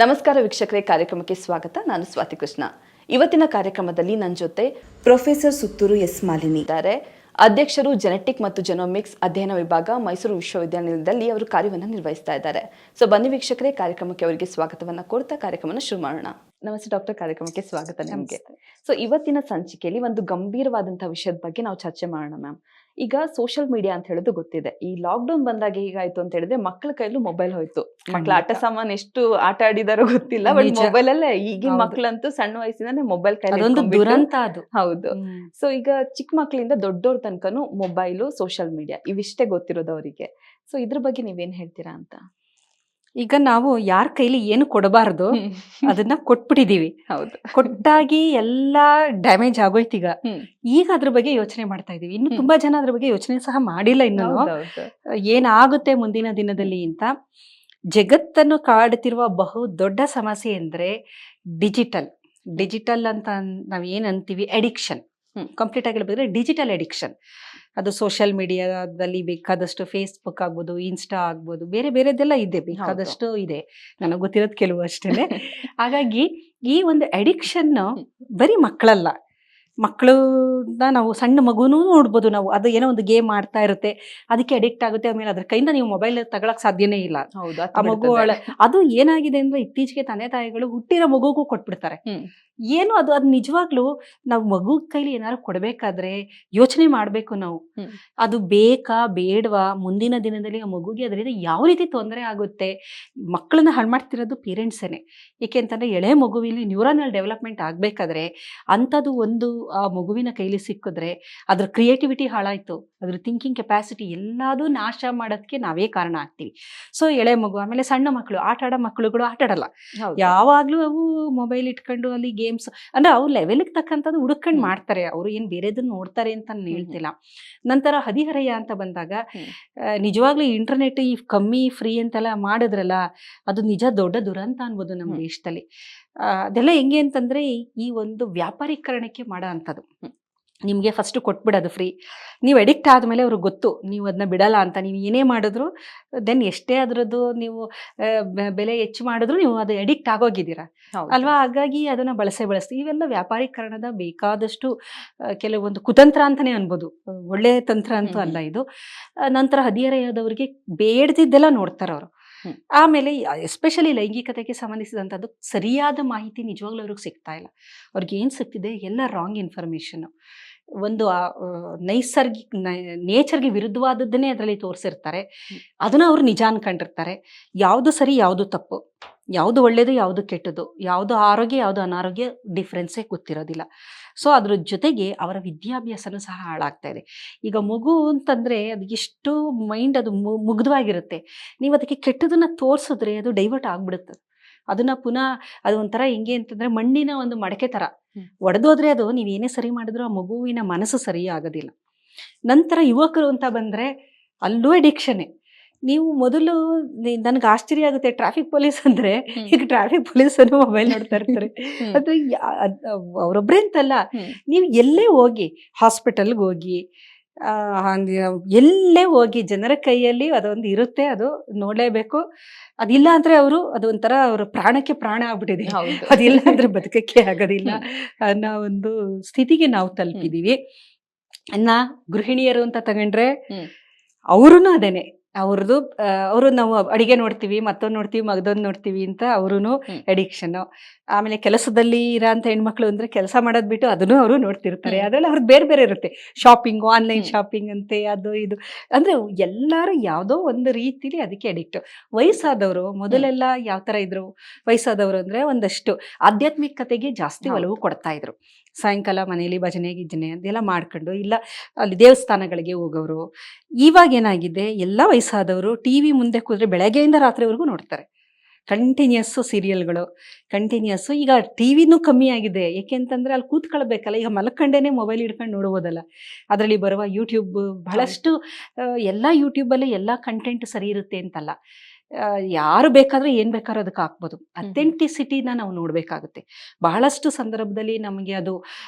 ನಮಸ್ಕಾರ ವೀಕ್ಷಕರೇ, ಕಾರ್ಯಕ್ರಮಕ್ಕೆ ಸ್ವಾಗತ. ನಾನು ಸ್ವಾತಿ ಕೃಷ್ಣ. ಇವತ್ತಿನ ಕಾರ್ಯಕ್ರಮದಲ್ಲಿ ನನ್ನ ಜೊತೆ ಪ್ರೊಫೆಸರ್ ಸುತ್ತೂರು ಎಸ್ ಮಾಲಿನಿ ಇದ್ದಾರೆ. ಅಧ್ಯಕ್ಷರು ಜೆನೆಟಿಕ್ ಮತ್ತು ಜೆನೋಮಿಕ್ಸ್ ಅಧ್ಯಯನ ವಿಭಾಗ, ಮೈಸೂರು ವಿಶ್ವವಿದ್ಯಾನಿಲಯದಲ್ಲಿ ಅವರು ಕಾರ್ಯವನ್ನು ನಿರ್ವಹಿಸ್ತಾ ಇದ್ದಾರೆ. ಸೊ ಬನ್ನಿ ವೀಕ್ಷಕರೇ, ಕಾರ್ಯಕ್ರಮಕ್ಕೆ ಅವರಿಗೆ ಸ್ವಾಗತವನ್ನು ಕೊಡ್ತಾ ಕಾರ್ಯಕ್ರಮವನ್ನು ಶುರು ಮಾಡೋಣ. ನಮಸ್ತೆ ಡಾಕ್ಟರ್, ಕಾರ್ಯಕ್ರಮಕ್ಕೆ ಸ್ವಾಗತ ನಿಮಗೆ. ಸೊ ಇವತ್ತಿನ ಸಂಚಿಕೆಯಲ್ಲಿ ಒಂದು ಗಂಭೀರವಾದಂತಹ ವಿಷಯದ ಬಗ್ಗೆ ನಾವು ಚರ್ಚೆ ಮಾಡೋಣ ಮ್ಯಾಮ್. ಈಗ ಸೋಷಿಯಲ್ ಮೀಡಿಯಾ ಅಂತ ಹೇಳೋದು ಗೊತ್ತಿದೆ. ಈ ಲಾಕ್ಡೌನ್ ಬಂದಾಗ ಹೇಗಾಯ್ತು ಅಂತ ಹೇಳಿದ್ರೆ ಮಕ್ಕಳ ಕೈಲೂ ಮೊಬೈಲ್ ಹೋಯ್ತು. ಮಕ್ಕಳ ಆಟ ಸಾಮಾನು ಎಷ್ಟು ಆಟ ಆಡಿದಾರೋ ಗೊತ್ತಿಲ್ಲ, ಬಟ್ ಮೊಬೈಲ್ ಅಲ್ಲೇ ಈಗಿನ ಮಕ್ಕಳಂತೂ ಸಣ್ಣ ವಯಸ್ಸಿನ ಮೊಬೈಲ್ ಕೈ. ಹೌದು. ಸೊ ಈಗ ಚಿಕ್ಕ ಮಕ್ಕಳಿಂದ ದೊಡ್ಡವ್ರ ತನಕನು ಮೊಬೈಲು, ಸೋಷಿಯಲ್ ಮೀಡಿಯಾ ಇವಿಷ್ಟೇ ಗೊತ್ತಿರೋದು ಅವರಿಗೆ. ಸೊ ಇದ್ರ ಬಗ್ಗೆ ನೀವೇನ್ ಹೇಳ್ತೀರಾ ಅಂತ? ಈಗ ನಾವು ಯಾರ ಕೈಲಿ ಏನು ಕೊಡಬಾರ್ದು ಅದನ್ನ ಕೊಟ್ಬಿಟ್ಟಿದೀವಿ. ಹೌದು, ಕೊಟ್ಟಾಗಿ ಎಲ್ಲಾ ಡ್ಯಾಮೇಜ್ ಆಗೋಯ್ತು. ಈಗ ಅದ್ರ ಬಗ್ಗೆ ಯೋಚನೆ ಮಾಡ್ತಾ ಇದೀವಿ. ಇನ್ನು ತುಂಬಾ ಜನ ಅದ್ರ ಬಗ್ಗೆ ಯೋಚನೆ ಸಹ ಮಾಡಿಲ್ಲ. ಇನ್ನು ಏನಾಗುತ್ತೆ ಮುಂದಿನ ದಿನದಲ್ಲಿ ಅಂತ. ಜಗತ್ತನ್ನು ಕಾಡುತ್ತಿರುವ ಬಹು ದೊಡ್ಡ ಸಮಸ್ಯೆ ಅಂದ್ರೆ ಡಿಜಿಟಲ್ ಅಂತ ನಾವ್ ಏನ್ ಅಂತೀವಿ, ಅಡಿಕ್ಷನ್. ಕಂಪ್ಲೀಟ್ ಆಗಿ ಹೇಳ್ಬೇಕಂದ್ರೆ ಡಿಜಿಟಲ್ ಅಡಿಕ್ಷನ್. ಅದು ಸೋಷಿಯಲ್ ಮೀಡಿಯಾದಲ್ಲಿ ಬೇಕಾದಷ್ಟು ಫೇಸ್ಬುಕ್ ಆಗ್ಬೋದು, ಇನ್ಸ್ಟಾ ಆಗ್ಬೋದು, ಬೇರೆ ಬೇರೆದೆಲ್ಲ ಇದೆ, ಬೇಕಾದಷ್ಟು ಇದೆ. ನನಗೆ ಗೊತ್ತಿರೋದು ಕೆಲವು ಅಷ್ಟೇ. ಹಾಗಾಗಿ ಈ ಒಂದು ಅಡಿಕ್ಷನ್ ಬರೀ ಮಕ್ಕಳಲ್ಲ, ಮಕ್ಕಳನ್ನ ನಾವು ಸಣ್ಣ ಮಗುನೂ ನೋಡ್ಬೋದು. ನಾವು ಅದು ಏನೋ ಒಂದು ಗೇಮ್ ಆಡ್ತಾ ಇರುತ್ತೆ, ಅದಕ್ಕೆ ಅಡಿಕ್ಟ್ ಆಗುತ್ತೆ. ಆಮೇಲೆ ಅದ್ರ ಕೈಯಿಂದ ನೀವು ಮೊಬೈಲ್ ತಗೊಳಕ್ ಸಾಧ್ಯನೇ ಇಲ್ಲ. ಆ ಮಗು ಅದು ಏನಾಗಿದೆ ಅಂದ್ರೆ ಇತ್ತೀಚೆಗೆ ತಂದೆ ತಾಯಿಗಳು ಹುಟ್ಟಿರೋ ಮಗುಗೂ ಕೊಟ್ಬಿಡ್ತಾರೆ. ಏನು ಅದು ನಿಜವಾಗ್ಲೂ ನಾವು ಮಗು ಕೈಲಿ ಏನಾದ್ರು ಕೊಡ್ಬೇಕಾದ್ರೆ ಯೋಚನೆ ಮಾಡ್ಬೇಕು ನಾವು. ಅದು ಬೇಕಾ ಬೇಡವಾ, ಮುಂದಿನ ದಿನದಲ್ಲಿ ಆ ಮಗುಗೆ ಅದರಿಂದ ಯಾವ ರೀತಿ ತೊಂದರೆ ಆಗುತ್ತೆ. ಮಕ್ಕಳನ್ನ ಹಾಳು ಮಾಡ್ತಿರೋದು ಪೇರೆಂಟ್ಸೇನೆ. ಏಕೆಂತಂದ್ರೆ ಎಳೆ ಮಗುವಿನಲ್ಲಿ ನ್ಯೂರಾನಲ್ ಡೆವಲಪ್ಮೆಂಟ್ ಆಗ್ಬೇಕಾದ್ರೆ ಅಂಥದ್ದು ಒಂದು ಆ ಮಗುವಿನ ಕೈಲಿ ಸಿಕ್ಕಿದ್ರೆ ಅದ್ರ ಕ್ರಿಯೇಟಿವಿಟಿ ಹಾಳಾಯ್ತು, ಅದ್ರ ಥಿಂಕಿಂಗ್ ಕೆಪಾಸಿಟಿ ಎಲ್ಲದೂ ನಾಶ ಮಾಡೋದಕ್ಕೆ ನಾವೇ ಕಾರಣ ಆಗ್ತೀವಿ. ಸೊ ಎಳೆ ಮಗು, ಆಮೇಲೆ ಸಣ್ಣ ಮಕ್ಕಳು, ಆಟ ಆಡೋ ಮಕ್ಕಳುಗಳು ಆಟ ಆಡಲ್ಲ. ಯಾವಾಗ್ಲೂ ಅವು ಮೊಬೈಲ್ ಇಟ್ಕೊಂಡು ಅಲ್ಲಿ ಗೇಮ್ಸ್ ಅಂದ್ರೆ ಅವ್ರ ಲೆವೆಲ್ಗೆ ತಕ್ಕಂಥದ್ದು ಹುಡುಕೊಂಡು ಮಾಡ್ತಾರೆ. ಅವರು ಏನ್ ಬೇರೆದನ್ನ ನೋಡ್ತಾರೆ ಅಂತ ನಾನು ಹೇಳ್ತಿಲ್ಲ. ನಂತರ ಹದಿಹರೆಯ ಅಂತ ಬಂದಾಗ ನಿಜವಾಗ್ಲೂ ಇಂಟರ್ನೆಟ್ ಈ ಕಮ್ಮಿ ಫ್ರೀ ಅಂತೆಲ್ಲ ಮಾಡಿದ್ರಲ್ಲ, ಅದು ನಿಜ ದೊಡ್ಡ ದುರಂತ ಅನ್ಬೋದು ನಮ್ಮ ದೇಶದಲ್ಲಿ. ಅದೆಲ್ಲ ಹೆಂಗೆ ಅಂತಂದ್ರೆ ಈ ಒಂದು ವ್ಯಾಪಾರೀಕರಣಕ್ಕೆ ಮಾಡೋ ಅಂಥದ್ದು. ನಿಮಗೆ ಫಸ್ಟ್ ಕೊಟ್ಬಿಡೋದು ಫ್ರೀ, ನೀವು ಅಡಿಕ್ಟ್ ಆದಮೇಲೆ ಅವ್ರಿಗೆ ಗೊತ್ತು ನೀವು ಅದನ್ನ ಬಿಡಲ್ಲ ಅಂತ. ನೀವು ಏನೇ ಮಾಡಿದ್ರು ದೆನ್ ಎಷ್ಟೇ ಅದರದ್ದು ನೀವು ಬೆಲೆ ಹೆಚ್ಚು ಮಾಡಿದ್ರು ನೀವು ಅದು ಅಡಿಕ್ಟ್ ಆಗೋಗಿದ್ದೀರಾ ಅಲ್ವಾ. ಹಾಗಾಗಿ ಅದನ್ನ ಬಳಸ್ತೀವಿ. ಇವೆಲ್ಲ ವ್ಯಾಪಾರೀಕರಣದ ಬೇಕಾದಷ್ಟು ಕೆಲವೊಂದು ಕುತಂತ್ರ ಅಂತಾನೆ ಅನ್ಬೋದು, ಒಳ್ಳೆ ತಂತ್ರ ಅಂತೂ ಅಲ್ಲ ಇದು. ನಂತರ ಹದಿಹರೆಯದವ್ರಿಗೆ ಬೇಡದಿದ್ದೆಲ್ಲ ನೋಡ್ತಾರೆ ಅವರು. ಆಮೇಲೆ ಎಸ್ಪೆಷಲಿ ಲೈಂಗಿಕತೆಗೆ ಸಂಬಂಧಿಸಿದಂಥದ್ದು ಸರಿಯಾದ ಮಾಹಿತಿ ನಿಜವಾಗ್ಲೂ ಅವ್ರಿಗೆ ಸಿಗ್ತಾ ಇಲ್ಲ. ಅವ್ರಿಗೆ ಏನು ಸಿಗ್ತಿದೆ ಎಲ್ಲ ರಾಂಗ್ ಇನ್ಫಾರ್ಮೇಶನ್. ಒಂದು ನೈಸರ್ಗಿಕ ನೇಚರ್ಗೆ ವಿರುದ್ಧವಾದದ್ದನ್ನೇ ಅದರಲ್ಲಿ ತೋರಿಸಿರ್ತಾರೆ. ಅದನ್ನ ಅವ್ರು ನಿಜ ಅನ್ಕೊಂಡಿರ್ತಾರೆ. ಯಾವುದು ಸರಿ ಯಾವುದು ತಪ್ಪು, ಯಾವುದು ಒಳ್ಳೇದು ಯಾವುದು ಕೆಟ್ಟದ್ದು, ಯಾವುದು ಆರೋಗ್ಯ ಯಾವುದು ಅನಾರೋಗ್ಯ ಡಿಫ್ರೆನ್ಸೇ ಗೊತ್ತಿರೋದಿಲ್ಲ. ಸೊ ಅದ್ರ ಜೊತೆಗೆ ಅವರ ವಿದ್ಯಾಭ್ಯಾಸನೂ ಸಹ ಹಾಳಾಗ್ತಾ ಇದೆ. ಈಗ ಮಗು ಅಂತಂದ್ರೆ ಅದು ಎಷ್ಟು ಮೈಂಡ್ ಅದು ಮುಗ್ಧವಾಗಿರುತ್ತೆ. ನೀವು ಅದಕ್ಕೆ ಕೆಟ್ಟದನ್ನ ತೋರಿಸಿದ್ರೆ ಅದು ಡೈವರ್ಟ್ ಆಗ್ಬಿಡುತ್ತೆ. ಅದನ್ನ ಪುನಃ ಅದು ಒಂಥರ ಹೆಂಗೆ ಅಂತಂದ್ರೆ ಮಣ್ಣಿನ ಒಂದು ಮಡಕೆ ತರ ಒಡೆದೋದ್ರೆ ಅದು ನೀವೇನೇ ಸರಿ ಮಾಡಿದ್ರು ಆ ಮಗುವಿನ ಮನಸ್ಸು ಸರಿ ಆಗೋದಿಲ್ಲ. ನಂತರ ಯುವಕರು ಅಂತ ಬಂದ್ರೆ ಅಲ್ಲೂ ಅಡಿಕ್ಷನ್ನೇ. ನೀವು ಮೊದಲು ನನ್ಗೆ ಆಶ್ಚರ್ಯ ಆಗುತ್ತೆ, ಟ್ರಾಫಿಕ್ ಪೊಲೀಸ್ ಅಂದ್ರೆ ಈಗ ಟ್ರಾಫಿಕ್ ಪೊಲೀಸರು ಮೊಬೈಲ್ ನೋಡ್ತಾ ಇರ್ತಾರೆ. ಅದು ಅವ್ರೊಬ್ರೆ ಅಂತಲ್ಲ, ನೀವು ಎಲ್ಲೇ ಹೋಗಿ, ಹಾಸ್ಪಿಟಲ್ಗೆ ಹೋಗಿ, ಎಲ್ಲೇ ಹೋಗಿ ಜನರ ಕೈಯಲ್ಲಿ ಅದೊಂದು ಇರುತ್ತೆ, ಅದು ನೋಡ್ಲೇಬೇಕು. ಅದಿಲ್ಲ ಅಂದ್ರೆ ಅವರು ಅದು ಒಂಥರ ಅವ್ರ ಪ್ರಾಣಕ್ಕೆ ಪ್ರಾಣ ಆಗ್ಬಿಟ್ಟಿದೆ. ಅದಿಲ್ಲ ಅಂದ್ರೆ ಬದುಕಕ್ಕೆ ಆಗೋದಿಲ್ಲ ಅನ್ನೋ ಒಂದು ಸ್ಥಿತಿಗೆ ನಾವು ತಲುಪಿದೀವಿ. ಗೃಹಿಣಿಯರು ಅಂತ ತಗೊಂಡ್ರೆ ಅವ್ರೂ ಅದೇನೆ. ಅವರು ನಾವು ಅಡಿಗೆ ನೋಡ್ತೀವಿ, ಮತ್ತೊಂದು ನೋಡ್ತೀವಿ, ಮಗದೊಂದು ನೋಡ್ತೀವಿ ಅಂತ ಅವ್ರೂ ಅಡಿಕ್ಷನ್. ಆಮೇಲೆ ಕೆಲಸದಲ್ಲಿ ಇರೋಂಥ ಹೆಣ್ಮಕ್ಳು ಅಂದ್ರೆ ಕೆಲಸ ಮಾಡೋದ್ ಬಿಟ್ಟು ಅದನ್ನು ಅವರು ನೋಡ್ತಿರ್ತಾರೆ. ಅದೆಲ್ಲ ಅವ್ರದ್ದು ಬೇರೆ ಬೇರೆ ಇರುತ್ತೆ. ಶಾಪಿಂಗು, ಆನ್ಲೈನ್ ಶಾಪಿಂಗ್ ಅಂತೆ, ಅದು ಇದು ಅಂದ್ರೆ ಎಲ್ಲರೂ ಯಾವುದೋ ಒಂದು ರೀತಿಲಿ ಅದಕ್ಕೆ ಅಡಿಕ್ಟ್. ವಯಸ್ಸಾದವರು ಮೊದಲೆಲ್ಲ ಯಾವ ತರ ಇದ್ರು, ವಯಸ್ಸಾದವರು ಅಂದ್ರೆ ಒಂದಷ್ಟು ಆಧ್ಯಾತ್ಮಿಕತೆಗೆ ಜಾಸ್ತಿ ಒಲವು ಕೊಡ್ತಾ ಇದ್ರು. ಸಾಯಂಕಾಲ ಮನೇಲಿ ಭಜನೆ ಗಿಜನೆ ಅದೆಲ್ಲ ಮಾಡ್ಕೊಂಡು, ಇಲ್ಲ ಅಲ್ಲಿ ದೇವಸ್ಥಾನಗಳಿಗೆ ಹೋಗೋರು. ಇವಾಗ ಏನಾಗಿದೆ, ಎಲ್ಲ ವಯಸ್ಸಾದವರು ಟಿವಿ ಮುಂದೆ ಕೂತ್ರೆ ಬೆಳಗ್ಗೆಯಿಂದ ರಾತ್ರಿವರೆಗೂ ನೋಡ್ತಾರೆ. ಕಂಟಿನ್ಯೂಸ್ಸು ಸೀರಿಯಲ್ಗಳು, ಕಂಟಿನ್ಯೂಸ್ಸು. ಈಗ ಟಿವಿನೂ ಕಮ್ಮಿ ಆಗಿದೆ. ಏಕೆಂತಂದ್ರೆ ಅಲ್ಲಿ ಕೂತ್ಕೊಳ್ಬೇಕಲ್ಲ. ಈಗ ಮಲ್ಕಂಡೇನೆ ಮೊಬೈಲ್ ಹಿಡ್ಕೊಂಡು ನೋಡ್ಬೋದಲ್ಲ. ಅದರಲ್ಲಿ ಬರುವ ಯೂಟ್ಯೂಬ್ ಬಹಳಷ್ಟು, ಎಲ್ಲ ಯೂಟ್ಯೂಬಲ್ಲಿ ಎಲ್ಲ ಕಂಟೆಂಟ್ ಸರಿ ಇರುತ್ತೆ ಅಂತಲ್ಲ. ಯಾರು ಬೇಕಾದ್ರೂ ಏನ್ ಬೇಕಾದ್ರೂ ಅದಕ್ಕೆ ಹಾಕ್ಬೋದು. ಅಥೆಂಟಿಸಿಟಿನ ನಾವು ನೋಡ್ಬೇಕಾಗುತ್ತೆ. ಬಹಳಷ್ಟು ಸಂದರ್ಭದಲ್ಲಿ ನಮಗೆ ಅದು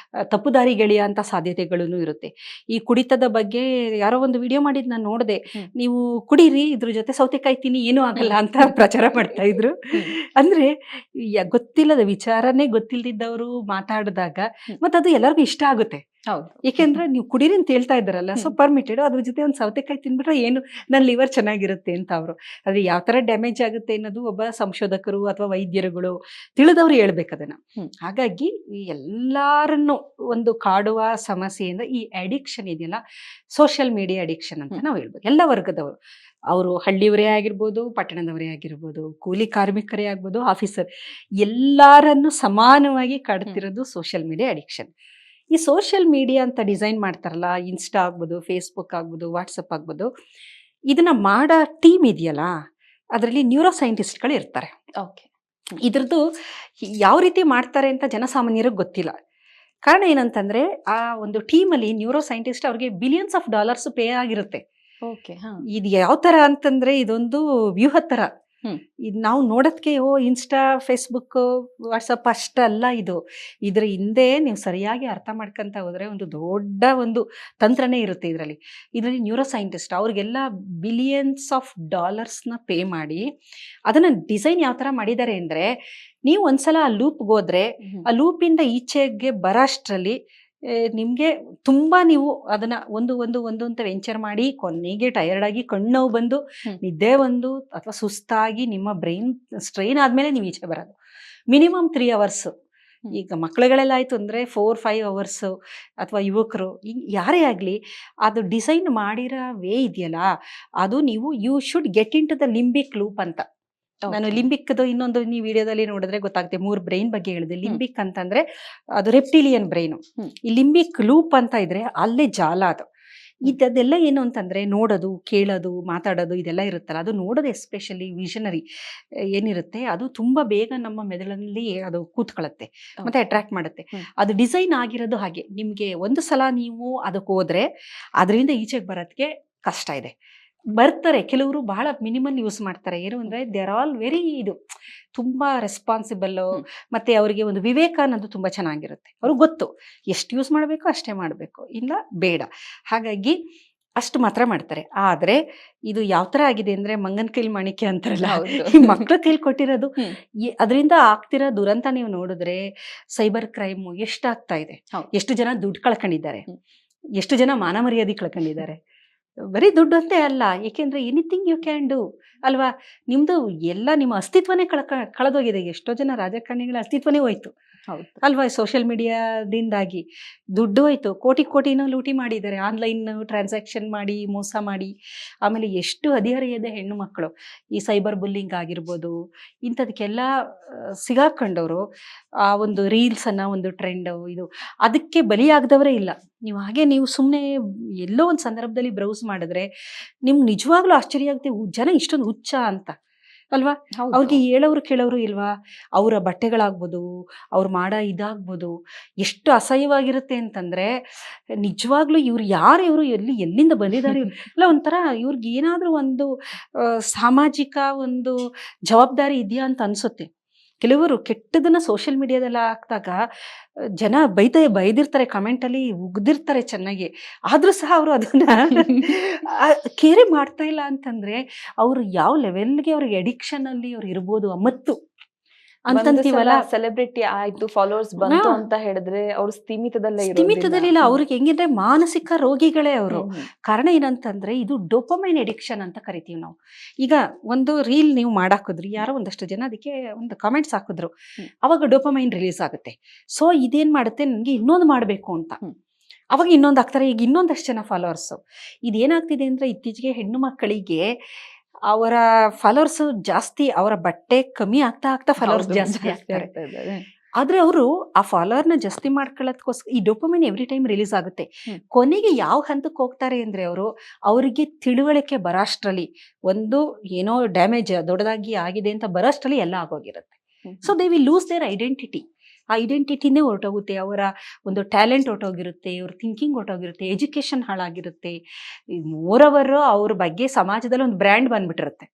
ತಪ್ಪು ದಾರಿಗೆಳೆಯುವಂತ ಸಾಧ್ಯತೆಗಳೂ ಇರುತ್ತೆ. ಈ ಕುಡಿತದ ಬಗ್ಗೆ ಯಾರೋ ಒಂದು ವಿಡಿಯೋ ಮಾಡಿದ್ ನಾನು ನೋಡಿದೆ, ನೀವು ಕುಡೀರಿ, ಇದ್ರ ಜೊತೆ ಸೌತೆಕಾಯಿ ತಿನ್ನಿ, ಏನೂ ಆಗಲ್ಲ ಅಂತ ಪ್ರಚಾರ ಮಾಡ್ತಾ ಇದ್ರು. ಅಂದ್ರೆ ಗೊತ್ತಿಲ್ಲದ ವಿಚಾರನೇ ಗೊತ್ತಿಲ್ಲದಿದ್ದವರು ಮಾತಾಡಿದಾಗ ಮತ್ತೆ ಅದು ಎಲ್ಲರಿಗೂ ಇಷ್ಟ ಆಗುತ್ತೆ. ಹೌದು. ಏಕೆಂದ್ರೆ ನೀವು ಕುಡೀರಿ ಅಂತ ಹೇಳ್ತಾ ಇದ್ದಾರಲ್ಲ, ಸೊ ಪರ್ಮಿಟೆಡ್, ಅದ್ರ ಜೊತೆ ಒಂದು ಸೌತೆಕಾಯಿ ತಿನ್ಬಿಟ್ರೆ ಏನು ನನ್ನ ಲಿವರ್ ಚೆನ್ನಾಗಿರುತ್ತೆ ಅಂತ ಅವರು. ಅದೇ ಯಾವ ತರ ಡ್ಯಾಮೇಜ್ ಆಗುತ್ತೆ ಅನ್ನೋದು ಒಬ್ಬ ಸಂಶೋಧಕರು ಅಥವಾ ವೈದ್ಯರುಗಳು ತಿಳಿದವ್ರು ಹೇಳ್ಬೇಕು ಅದನ್ನ. ಹಾಗಾಗಿ ಎಲ್ಲರನ್ನು ಒಂದು ಕಾಡುವ ಸಮಸ್ಯೆ ಅಂದ್ರೆ ಈ ಅಡಿಕ್ಷನ್ ಇದೆಯಲ್ಲ, ಸೋಷಿಯಲ್ ಮೀಡಿಯಾ ಅಡಿಕ್ಷನ್ ಅಂತ ನಾವು ಹೇಳ್ಬೋದು. ಎಲ್ಲ ವರ್ಗದವರು, ಅವರು ಹಳ್ಳಿಯವರೇ ಆಗಿರ್ಬೋದು, ಪಟ್ಟಣದವರೇ ಆಗಿರ್ಬೋದು, ಕೂಲಿ ಕಾರ್ಮಿಕರೇ ಆಗ್ಬೋದು, ಆಫೀಸರ್, ಎಲ್ಲರನ್ನು ಸಮಾನವಾಗಿ ಕಾಡ್ತಿರೋದು ಸೋಷಿಯಲ್ ಮೀಡಿಯಾ ಅಡಿಕ್ಷನ್. ಈ ಸೋಷಿಯಲ್ ಮೀಡಿಯಾ ಅಂತ ಡಿಸೈನ್ ಮಾಡ್ತಾರಲ್ಲ, ಇನ್ಸ್ಟಾ ಆಗ್ಬೋದು, ಫೇಸ್ಬುಕ್ ಆಗ್ಬೋದು, ವಾಟ್ಸಪ್ ಆಗ್ಬೋದು, ಇದನ್ನ ಮಾಡೋ ಟೀಮ್ ಇದೆಯಲ್ಲ, ಅದರಲ್ಲಿ ನ್ಯೂರೋ ಸೈಂಟಿಸ್ಟ್ಗಳು ಇರ್ತಾರೆ. ಓಕೆ. ಇದ್ರದ್ದು ಯಾವ ರೀತಿ ಮಾಡ್ತಾರೆ ಅಂತ ಜನಸಾಮಾನ್ಯರಿಗೆ ಗೊತ್ತಿಲ್ಲ. ಕಾರಣ ಏನಂತಂದ್ರೆ, ಆ ಒಂದು ಟೀಮಲ್ಲಿ ನ್ಯೂರೋ ಸೈಂಟಿಸ್ಟ್ ಅವ್ರಿಗೆ ಬಿಲಿಯನ್ಸ್ ಆಫ್ ಡಾಲರ್ಸ್ ಪೇ ಆಗಿರುತ್ತೆ. ಓಕೆ. ಇದು ಯಾವ ತರ ಅಂತಂದ್ರೆ, ಇದೊಂದು ವ್ಯೂಹ ತರ. ಇದು ನಾವು ನೋಡೋದಕ್ಕೆ ಇನ್ಸ್ಟಾ, ಫೇಸ್ಬುಕ್, ವಾಟ್ಸಪ್ ಅಷ್ಟಲ್ಲ ಇದು. ಇದ್ರ ಹಿಂದೆ ನೀವು ಸರಿಯಾಗಿ ಅರ್ಥ ಮಾಡ್ಕೊಂತ ಹೋದ್ರೆ ಒಂದು ದೊಡ್ಡ ಒಂದು ತಂತ್ರನೇ ಇರುತ್ತೆ ಇದರಲ್ಲಿ. ನ್ಯೂರೋ ಸೈಂಟಿಸ್ಟ್ ಅವ್ರಿಗೆಲ್ಲ ಬಿಲಿಯನ್ಸ್ ಆಫ್ ಡಾಲರ್ಸ್ನ ಪೇ ಮಾಡಿ ಅದನ್ನ ಡಿಸೈನ್ ಯಾವ ತರ ಮಾಡಿದ್ದಾರೆ ಅಂದ್ರೆ, ನೀವು ಒಂದ್ಸಲ ಆ ಲೂಪ್ಗೆ ಹೋದ್ರೆ ಆ ಲೂಪಿಂದ ಈಚೆಗೆ ಬರೋಷ್ಟರಲ್ಲಿ ನಿಮ್ಗೆ ತುಂಬಾ ನೀವು ಅದನ್ನ ಒಂದು ಅಂತ ವೆಂಚರ್ ಮಾಡಿ ಕೊನೆಗೆ ಟಯರ್ಡ್ ಆಗಿ ಕಣ್ಣು ಬಂದು ನಿದ್ದೆ ಬಂದು ಅಥವಾ ಸುಸ್ತಾಗಿ ನಿಮ್ಮ ಬ್ರೈನ್ ಸ್ಟ್ರೈನ್ ಆದ್ಮೇಲೆ ನೀವು ಈಚೆ ಬರೋದು. Minimum 3 hours. ಈಗ ಮಕ್ಕಳುಗಳೆಲ್ಲ ಆಯ್ತು ಅಂದ್ರೆ 4-5 hours, ಅಥವಾ ಯುವಕರು ಯಾರೇ ಆಗ್ಲಿ, ಅದು ಡಿಸೈನ್ ಮಾಡಿರೋ ವೇ ಇದೆಯಲ್ಲ, ಅದು ನೀವು you should get into the limbic loop ಅಂತ. ನಾನು ಲಿಂಬಿಕ್ದು ಇನ್ನೊಂದು ನೀವು ವಿಡಿಯೋದಲ್ಲಿ ನೋಡಿದ್ರೆ ಗೊತ್ತಾಗುತ್ತೆ. 3 ಬ್ರೈನ್ ಬಗ್ಗೆ ಹೇಳಿದೆ. ಲಿಂಬಿಕ್ ಅಂತಂದ್ರೆ ಅದು ರೆಪ್ಟಿಲಿಯನ್ ಬ್ರೈನು. ಈ ಲಿಂಬಿಕ್ ಲೂಪ್ ಅಂತ ಇದ್ರೆ ಅಲ್ಲೇ ಜಾಲ ಅದು. ಇದೆಲ್ಲ ಏನು ಅಂತಂದ್ರೆ, ನೋಡೋದು, ಕೇಳೋದು, ಮಾತಾಡೋದು ಇದೆಲ್ಲ ಇರುತ್ತಲ್ಲ, ಅದು ನೋಡೋದು ಎಸ್ಪೆಷಲಿ ವಿಷನರಿ ಏನಿರುತ್ತೆ, ಅದು ತುಂಬಾ ಬೇಗ ನಮ್ಮ ಮೆದುಳಲ್ಲಿ ಅದು ಕೂತ್ಕೊಳ್ಳುತ್ತೆ ಮತ್ತೆ ಅಟ್ರಾಕ್ಟ್ ಮಾಡುತ್ತೆ. ಅದು ಡಿಸೈನ್ ಆಗಿರೋದು ಹಾಗೆ. ನಿಮ್ಗೆ ಒಂದು ಸಲ ನೀವು ಅದಕ್ಕೆ ಹೋದ್ರೆ ಅದರಿಂದ ಈಚೆಗೆ ಬರೋದಕ್ಕೆ ಕಷ್ಟ ಇದೆ. ಬರ್ತಾರೆ ಕೆಲವರು, ಬಹಳ ಮಿನಿಮಲ್ ಯೂಸ್ ಮಾಡ್ತಾರೆ. ಏನು ಅಂದ್ರೆ ದೇ ಆರ್ ಆಲ್ ವೆರಿ ತುಂಬಾ ರೆಸ್ಪಾನ್ಸಿಬಲ್, ಮತ್ತೆ ಅವರಿಗೆ ಒಂದು ವಿವೇಕ ಅನ್ನೋದು ತುಂಬಾ ಚೆನ್ನಾಗಿರುತ್ತೆ. ಅವ್ರಿಗೆ ಗೊತ್ತು ಎಷ್ಟು ಯೂಸ್ ಮಾಡಬೇಕು ಅಷ್ಟೇ ಮಾಡಬೇಕು, ಇಲ್ಲ ಬೇಡ. ಹಾಗಾಗಿ ಅಷ್ಟು ಮಾತ್ರ ಮಾಡ್ತಾರೆ. ಆದ್ರೆ ಇದು ಯಾವ ತರ ಆಗಿದೆ ಅಂದ್ರೆ, ಮಂಗನ ಕೈಲಿ ಮಾಣಿಕ್ಯ ಅಂತಾರಲ್ಲ, ಈ ಮಕ್ಳ ಕೈಲಿ ಕೊಟ್ಟಿರೋದು. ಅದರಿಂದ ಆಗ್ತಿರೋ ದುರಂತ ನೀವು ನೋಡಿದ್ರೆ, ಸೈಬರ್ ಕ್ರೈಮ್ ಎಷ್ಟಾಗ್ತಾ ಇದೆ, ಎಷ್ಟು ಜನ ದುಡ್ಡು ಕಳ್ಕೊಂಡಿದ್ದಾರೆ, ಎಷ್ಟು ಜನ ಮಾನ ಮರ್ಯಾದೆ ಕಳ್ಕೊಂಡಿದ್ದಾರೆ. ಬರೀ ದುಡ್ಡು ಅಂತೇ ಅಲ್ಲ, ಏಕೆಂದ್ರೆ ಎನಿಥಿಂಗ್ ಯು ಕ್ಯಾನ್ ಡೂ ಅಲ್ವಾ. ನಿಮ್ದು ಎಲ್ಲ ನಿಮ್ಮ ಅಸ್ತಿತ್ವನೇ ಕಳೆದೋಗಿದೆ. ಎಷ್ಟೋ ಜನ ರಾಜಕಾರಣಿಗಳ ಅಸ್ತಿತ್ವನೇ ಹೋಯ್ತು ಅಲ್ವಾ, ಸೋಷಿಯಲ್ ಮೀಡಿಯಾದಿಂದಾಗಿ. ದುಡ್ಡು ಹೋಯ್ತು, ಕೋಟಿನೂ ಲೂಟಿ ಮಾಡಿದ್ದಾರೆ, ಆನ್ಲೈನ್ ಟ್ರಾನ್ಸಾಕ್ಷನ್ ಮಾಡಿ ಮೋಸ ಮಾಡಿ. ಆಮೇಲೆ ಎಷ್ಟು ಹದಿಹರೆಯದ ಹೆಣ್ಣು ಮಕ್ಕಳು ಈ ಸೈಬರ್ ಬುಲ್ಲಿಂಗ್ ಆಗಿರ್ಬೋದು, ಇಂಥದಕ್ಕೆಲ್ಲ ಸಿಗಾಕೊಂಡವರು. ಆ ಒಂದು ರೀಲ್ಸ್ ಅನ್ನ ಒಂದು ಟ್ರೆಂಡ್, ಇದು ಅದಕ್ಕೆ ಬಲಿಯಾಗದವರೇ ಇಲ್ಲ. ನೀವು ಸುಮ್ಮನೆ ಎಲ್ಲೋ ಒಂದು ಸಂದರ್ಭದಲ್ಲಿ ಬ್ರೌಸ್ ಮಾಡಿದ್ರೆ ನಿಮ್ಗೆ ನಿಜವಾಗ್ಲೂ ಆಶ್ಚರ್ಯ ಆಗುತ್ತೆ, ಜನ ಇಷ್ಟೊಂದು ಹುಚ್ಚ ಅಂತ ಅಲ್ವಾ. ಅವ್ರಿಗೆ ಹೇಳೋರು ಕೇಳೋರು ಇಲ್ವಾ. ಅವರ ಬಟ್ಟೆಗಳಾಗ್ಬೋದು, ಅವ್ರು ಮಾಡೋ ಇದಾಗ್ಬೋದು, ಎಷ್ಟು ಅಸಹ್ಯವಾಗಿರುತ್ತೆ ಅಂತಂದ್ರೆ, ನಿಜವಾಗ್ಲೂ ಇವ್ರು ಎಲ್ಲಿಂದ ಬಂದಿದ್ದಾರೆ ಇಲ್ಲ, ಒಂಥರ ಇವ್ರಿಗೆ ಏನಾದ್ರೂ ಒಂದು ಸಾಮಾಜಿಕ ಒಂದು ಜವಾಬ್ದಾರಿ ಇದೆಯಾ ಅಂತ ಅನ್ಸುತ್ತೆ. ಕೆಲವರು ಕೆಟ್ಟದನ್ನ ಸೋಷಿಯಲ್ ಮೀಡಿಯಾದಲ್ಲ ಹಾಕಿದಾಗ ಜನ ಬೈದಿರ್ತಾರೆ, ಕಮೆಂಟಲ್ಲಿ ಉಗ್ದಿರ್ತಾರೆ ಚೆನ್ನಾಗಿ. ಆದ್ರೂ ಸಹ ಅವರು ಅದನ್ನ ಕೇರೆ ಮಾಡ್ತಾ ಇಲ್ಲ ಅಂತಂದ್ರೆ, ಅವರು ಯಾವ ಲೆವೆಲ್ಗೆ ಅವ್ರಿಗೆ ಅಡಿಕ್ಷನ್ ಅಲ್ಲಿ ಅವ್ರು ಇರ್ಬೋದು. ಮತ್ತು ಅಂತಂತೀವಲ್ಲ, ಸೆಲೆಬ್ರಿಟಿ ಆಯ್ತು, ಫಾಲೋವರ್ಸ್ ಬಂತು ಅಂತ ಹೇಳಿದ್ರೆ ಅವ್ರು ಸ್ಥಿಮಿತದಲ್ಲಿಲ್ಲ. ಅವ್ರಿಗೆ ಹೆಂಗಿದ್ರೆ ಮಾನಸಿಕ ರೋಗಿಗಳೇ ಅವರು. ಕಾರಣ ಏನಂತಂದ್ರೆ, ಇದು ಡೋಪಮೈನ್ ಅಡಿಕ್ಷನ್ ಅಂತ ಕರಿತೀವಿ ನಾವು. ಈಗ ಒಂದು ರೀಲ್ ನೀವು ಮಾಡಾಕಿದ್ರಿ, ಯಾರೋ ಒಂದಷ್ಟು ಜನ ಅದಕ್ಕೆ ಒಂದು ಕಾಮೆಂಟ್ಸ್ ಹಾಕಿದ್ರು, ಅವಾಗ ಡೋಪಮೈನ್ ರಿಲೀಸ್ ಆಗುತ್ತೆ. ಸೊ ಇದೇನ್ ಮಾಡುತ್ತೆ, ನನ್ಗೆ ಇನ್ನೊಂದು ಮಾಡ್ಬೇಕು ಅಂತ, ಅವಾಗ ಇನ್ನೊಂದು ಆಗ್ತಾರೆ. ಈಗ ಇನ್ನೊಂದಷ್ಟು ಜನ ಫಾಲೋವರ್ಸ್. ಇದೇನಾಗ್ತಿದೆ ಅಂದ್ರೆ, ಇತ್ತೀಚೆಗೆ ಹೆಣ್ಣು ಮಕ್ಕಳಿಗೆ ಅವರ ಫಾಲೋವರ್ಸ್ ಜಾಸ್ತಿ, ಅವರ ಬಟ್ಟೆ ಕಮ್ಮಿ ಆಗ್ತಾ ಫಾಲೋವರ್ಸ್ ಜಾಸ್ತಿ ಆಗ್ತಾರೆ. ಆದ್ರೆ ಅವರು ಆ ಫಾಲೋವರ್ನ ಜಾಸ್ತಿ ಮಾಡ್ಕೊಳ್ಳೋದಕ್ಕೋಸ್ಕರ ಈ ಡೋಪಮೈನ್ ಎವ್ರಿ ಟೈಮ್ ರಿಲೀಸ್ ಆಗುತ್ತೆ. ಕೊನೆಗೆ ಯಾವ ಹಂತಕ್ಕೆ ಹೋಗ್ತಾರೆ ಅಂದ್ರೆ, ಅವರಿಗೆ ತಿಳುವಳಿಕೆ ಬರೋಷ್ಟರಲ್ಲಿ, ಒಂದು ಏನೋ ಡ್ಯಾಮೇಜ್ ದೊಡ್ಡದಾಗಿ ಆಗಿದೆ ಅಂತ ಬರೋಷ್ಟರಲ್ಲಿ ಎಲ್ಲ ಆಗೋಗಿರುತ್ತೆ. So they will lose their identity. ಆ ಐಡೆಂಟಿಟಿನೇ ಹೊರಟೋಗುತ್ತೆ, ಅವರ ಒಂದು ಟ್ಯಾಲೆಂಟ್ ಹೊರಟೋಗಿರುತ್ತೆ, ಅವ್ರ ಥಿಂಕಿಂಗ್ ಹೊರಟೋಗಿರುತ್ತೆ, ಎಜುಕೇಶನ್ ಹಾಳಾಗಿರುತ್ತೆ. ಮೋರವರು ಅವ್ರ ಬಗ್ಗೆ ಸಮಾಜದಲ್ಲಿ ಒಂದು ಬ್ರ್ಯಾಂಡ್ ಬಂದ್ಬಿಟ್ಟಿರುತ್ತೆ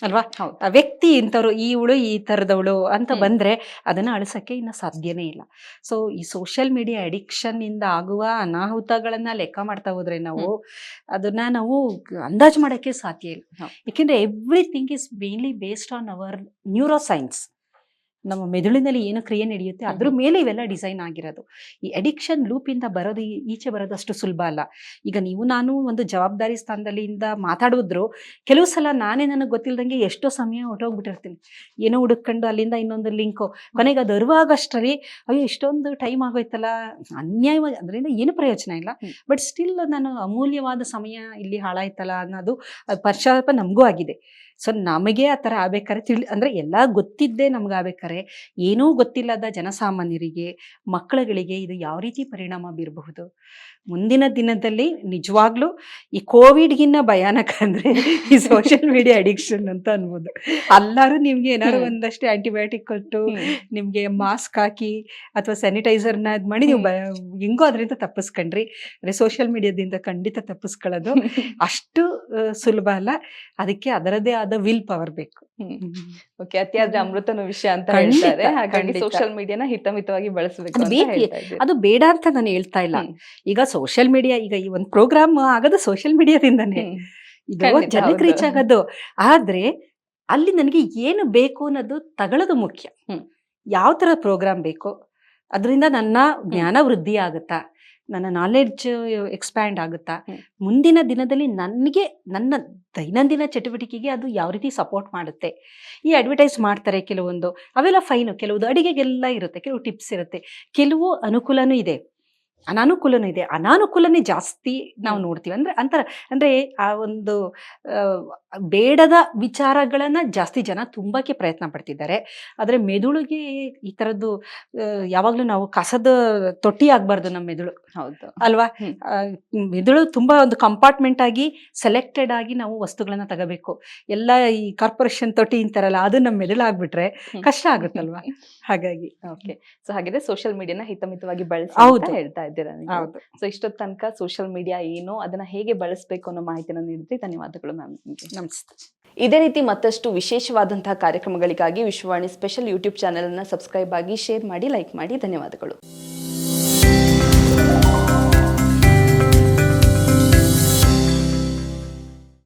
ಅಲ್ವಾ? ಹೌದು. ಆ ವ್ಯಕ್ತಿ ಇಂಥವ್ರು, ಇವಳು ಈ ತರದವಳು ಅಂತ ಬಂದ್ರೆ ಅದನ್ನ ಅಳಿಸಕ್ಕೆ ಇನ್ನು ಸಾಧ್ಯನೇ ಇಲ್ಲ. ಸೊ ಈ ಸೋಷಿಯಲ್ ಮೀಡಿಯಾ ಅಡಿಕ್ಷನ್ ಇಂದ ಆಗುವ ಅನಾಹುತಗಳನ್ನ ಲೆಕ್ಕ ಮಾಡ್ತಾ ಹೋದ್ರೆ ನಾವು ಅದನ್ನ ನಾವು ಅಂದಾಜು ಮಾಡಕ್ಕೆ ಸಾಧ್ಯ ಇಲ್ಲ. ಯಾಕೆಂದ್ರೆ everything is mainly based on our neuroscience. ನಮ್ಮ ಮೆದುಳಿನಲ್ಲಿ ಏನು ಕ್ರಿಯೆ ನಡೆಯುತ್ತೆ ಅದ್ರ ಮೇಲೆ ಇವೆಲ್ಲ ಡಿಸೈನ್ ಆಗಿರೋದು. ಈ ಅಡಿಕ್ಷನ್ ಲೂಪಿಂದ ಬರೋದು ಈಚೆ ಬರೋದು ಅಷ್ಟು ಸುಲಭ ಅಲ್ಲ. ಈಗ ನೀವು ನಾನು ಒಂದು ಜವಾಬ್ದಾರಿ ಸ್ಥಾನದಲ್ಲಿಂದ ಮಾತಾಡಿದ್ರು ಕೆಲವು ಸಲ ನನಗೆ ಗೊತ್ತಿಲ್ದಂಗೆ ಎಷ್ಟೋ ಸಮಯ ಹೊಟ್ಟೋಗ್ಬಿಟ್ಟಿರ್ತೀನಿ. ಏನೋ ಹುಡುಕೊಂಡು ಅಲ್ಲಿಂದ ಇನ್ನೊಂದು ಲಿಂಕು, ಕೊನೆಗೆ ಅದು ಅರಿವಾಗಷ್ಟರಲ್ಲಿ ಅಯ್ಯೋ ಇಷ್ಟೊಂದು ಟೈಮ್ ಆಗೋಯ್ತಲ್ಲ, ಅನ್ಯಾಯವಾಗಿ, ಅದರಿಂದ ಏನು ಪ್ರಯೋಜನ ಇಲ್ಲ. ಬಟ್ ಸ್ಟಿಲ್ ನಾನು ಅಮೂಲ್ಯವಾದ ಸಮಯ ಇಲ್ಲಿ ಹಾಳಾಯ್ತಲ್ಲ ಅನ್ನೋದು ಪಶ್ಚಾತ್ತಾಪ ನಮಗೂ ಆಗಿದೆ. ಸೊ ನಮಗೆ ಆ ಥರ ಆಗ್ಬೇಕಾದ್ರೆ ಅಂದರೆ ಎಲ್ಲ ಗೊತ್ತಿದ್ದೇ ನಮ್ಗೆ ಆಗ್ಬೇಕಾದ್ರೆ ಏನೂ ಗೊತ್ತಿಲ್ಲದ ಜನಸಾಮಾನ್ಯರಿಗೆ, ಮಕ್ಕಳುಗಳಿಗೆ ಇದು ಯಾವ ರೀತಿ ಪರಿಣಾಮ ಬೀರಬಹುದು? ಮುಂದಿನ ದಿನದಲ್ಲಿ ನಿಜವಾಗ್ಲೂ ಈ ಕೋವಿಡ್ಗಿನ್ನ ಭಯಾನಕ ಅಂದರೆ ಈ ಸೋಷಿಯಲ್ ಮೀಡಿಯಾ ಅಡಿಕ್ಷನ್ ಅಂತ ಅನ್ಬೋದು. ಎಲ್ಲರೂ ನಿಮ್ಗೆ ಏನಾದ್ರು ಒಂದಷ್ಟು ಆಂಟಿಬಯೋಟಿಕ್ ಕೊಟ್ಟು ನಿಮಗೆ ಮಾಸ್ಕ್ ಹಾಕಿ ಅಥವಾ ಸ್ಯಾನಿಟೈಸರ್ನ ಇದು ಮಾಡಿ ನೀವು ಹೆಂಗೋ ಅದರಿಂದ ತಪ್ಪಿಸ್ಕೊಂಡ್ರಿ. ಅಂದರೆ ಸೋಷಿಯಲ್ ಮೀಡಿಯಾದಿಂದ ಖಂಡಿತ ತಪ್ಪಿಸ್ಕೊಳ್ಳೋದು ಅಷ್ಟು ಸುಲಭ ಅಲ್ಲ. ಅದಕ್ಕೆ ಅದರದೇ ಆದ ವಿಲ್ ಪವರ್ ಬೇಕು. ಓಕೆ, ಅತಿಯಾದ್ರೆ ಅಮೃತನ ವಿಷಯ ಅಂತ ಹೇಳ್ತಾರೆ. ಹಾಗಾಗಿ ಸೋಷಿಯಲ್ ಮೀಡಿಯಾನ ಹಿತಮಿತವಾಗಿ ಬಳಸಬೇಕು. ಅದು ಬೇಡ ಅಂತ ನಾನು ಹೇಳ್ತಾ ಇಲ್ಲ. ಈಗ ಸೋಷಿಯಲ್ ಮೀಡಿಯಾ, ಈಗ ಈ ಒಂದು ಪ್ರೋಗ್ರಾಮ್ ಆಗೋದು ಸೋಷಿಯಲ್ ಮೀಡಿಯಾದಿಂದಾನೆ, ಇದು ಜನಕ್ಕೆ ರೀಚ್ ಆಗೋದು. ಆದ್ರೆ ಅಲ್ಲಿ ನನಗೆ ಏನು ಬೇಕು ಅನ್ನೋದು ತಗೊಳ್ಳೋದು ಮುಖ್ಯ. ಯಾವ ತರ ಪ್ರೋಗ್ರಾಮ್ ಬೇಕು, ಅದರಿಂದ ನನ್ನ ಜ್ಞಾನ ವೃದ್ಧಿ ಆಗುತ್ತಾ, ನನ್ನ ನಾಲೆಡ್ಜ್ ಎಕ್ಸ್ಪ್ಯಾಂಡ್ ಆಗುತ್ತಾ, ಮುಂದಿನ ದಿನದಲ್ಲಿ ನನಗೆ ನನ್ನ ದೈನಂದಿನ ಚಟುವಟಿಕೆಗೆ ಅದು ಯಾವ ರೀತಿ ಸಪೋರ್ಟ್ ಮಾಡುತ್ತೆ. ಈ ಅಡ್ವರ್ಟೈಸ್ ಮಾಡ್ತಾರೆ ಕೆಲವೊಂದು, ಅವೆಲ್ಲ ಫೈನು. ಕೆಲವೊಂದು ಅಡಿಗೆಗೆಲ್ಲ ಇರುತ್ತೆ, ಕೆಲವು ಟಿಪ್ಸ್ ಇರುತ್ತೆ, ಕೆಲವು ಅನುಕೂಲನೂ ಇದೆ, ಅನಾನುಕೂಲನೂ ಇದೆ. ಅನಾನುಕೂಲನೇ ಜಾಸ್ತಿ ನಾವು ನೋಡ್ತೀವಿ. ಅಂದರೆ ಆ ಒಂದು ಬೇಡದ ವಿಚಾರಗಳನ್ನ ಜಾಸ್ತಿ ಜನ ತುಂಬಾಕೆ ಪ್ರಯತ್ನ ಪಡ್ತಿದ್ದಾರೆ. ಆದರೆ ಮೆದುಳಿಗೆ ಈ ಥರದ್ದು ಯಾವಾಗಲೂ ನಾವು ಕಸದ ತೊಟ್ಟಿ ಆಗ್ಬಾರ್ದು ನಮ್ಮ ಮೆದುಳು. ಹೌದು ಅಲ್ವಾ? ಮೆದುಳು ತುಂಬಾ ಒಂದು ಕಂಪಾರ್ಟ್ಮೆಂಟ್ ಆಗಿ ಸೆಲೆಕ್ಟೆಡ್ ಆಗಿ ನಾವು ವಸ್ತುಗಳನ್ನ ತಗೋಬೇಕು. ಎಲ್ಲ ಈ ಕಾರ್ಪೊರೇಷನ್ ತೊಟ್ಟಿ ಅಂತಾರಲ್ಲ, ಅದು ನಮ್ಮ ಮೆದುಳು ಆಗ್ಬಿಟ್ರೆ ಕಷ್ಟ ಆಗುತ್ತಲ್ವಾ? ಹಾಗಾಗಿ ಓಕೆ, ಸೊ ಹಾಗಿದ್ರೆ ಸೋಷಿಯಲ್ ಮೀಡಿಯಾನ ಹಿತಮಿತವಾಗಿ ಬಳಸಿ ಅಂತ ಹೇಳ್ತಾ ಇದ್ದೀರಾ ನೀವು. ಹೌದು. ಸೊ ಇಷ್ಟೊತ್ತು ತನಕ ಸೋಷಿಯಲ್ ಮೀಡಿಯಾ ಏನು, ಅದನ್ನ ಹೇಗೆ ಬಳಸಬೇಕು ಅನ್ನೋ ಮಾಹಿತಿನ ನೀಡಿದ್ರಿ. ಧನ್ಯವಾದಗಳು ಮ್ಯಾಮ್. ನಮಸ್ತೆ. ಇದೇ ರೀತಿ ಮತ್ತಷ್ಟು ವಿಶೇಷವಾದಂತಹ ಕಾರ್ಯಕ್ರಮಗಳಿಗಾಗಿ ವಿಶ್ವವಾಣಿ ಸ್ಪೆಷಲ್ ಯೂಟ್ಯೂಬ್ ಚಾನೆಲ್ ಅನ್ನ ಸಬ್ಸ್ಕ್ರೈಬ್ ಆಗಿ, ಶೇರ್ ಮಾಡಿ, ಲೈಕ್ ಮಾಡಿ. ಧನ್ಯವಾದಗಳು.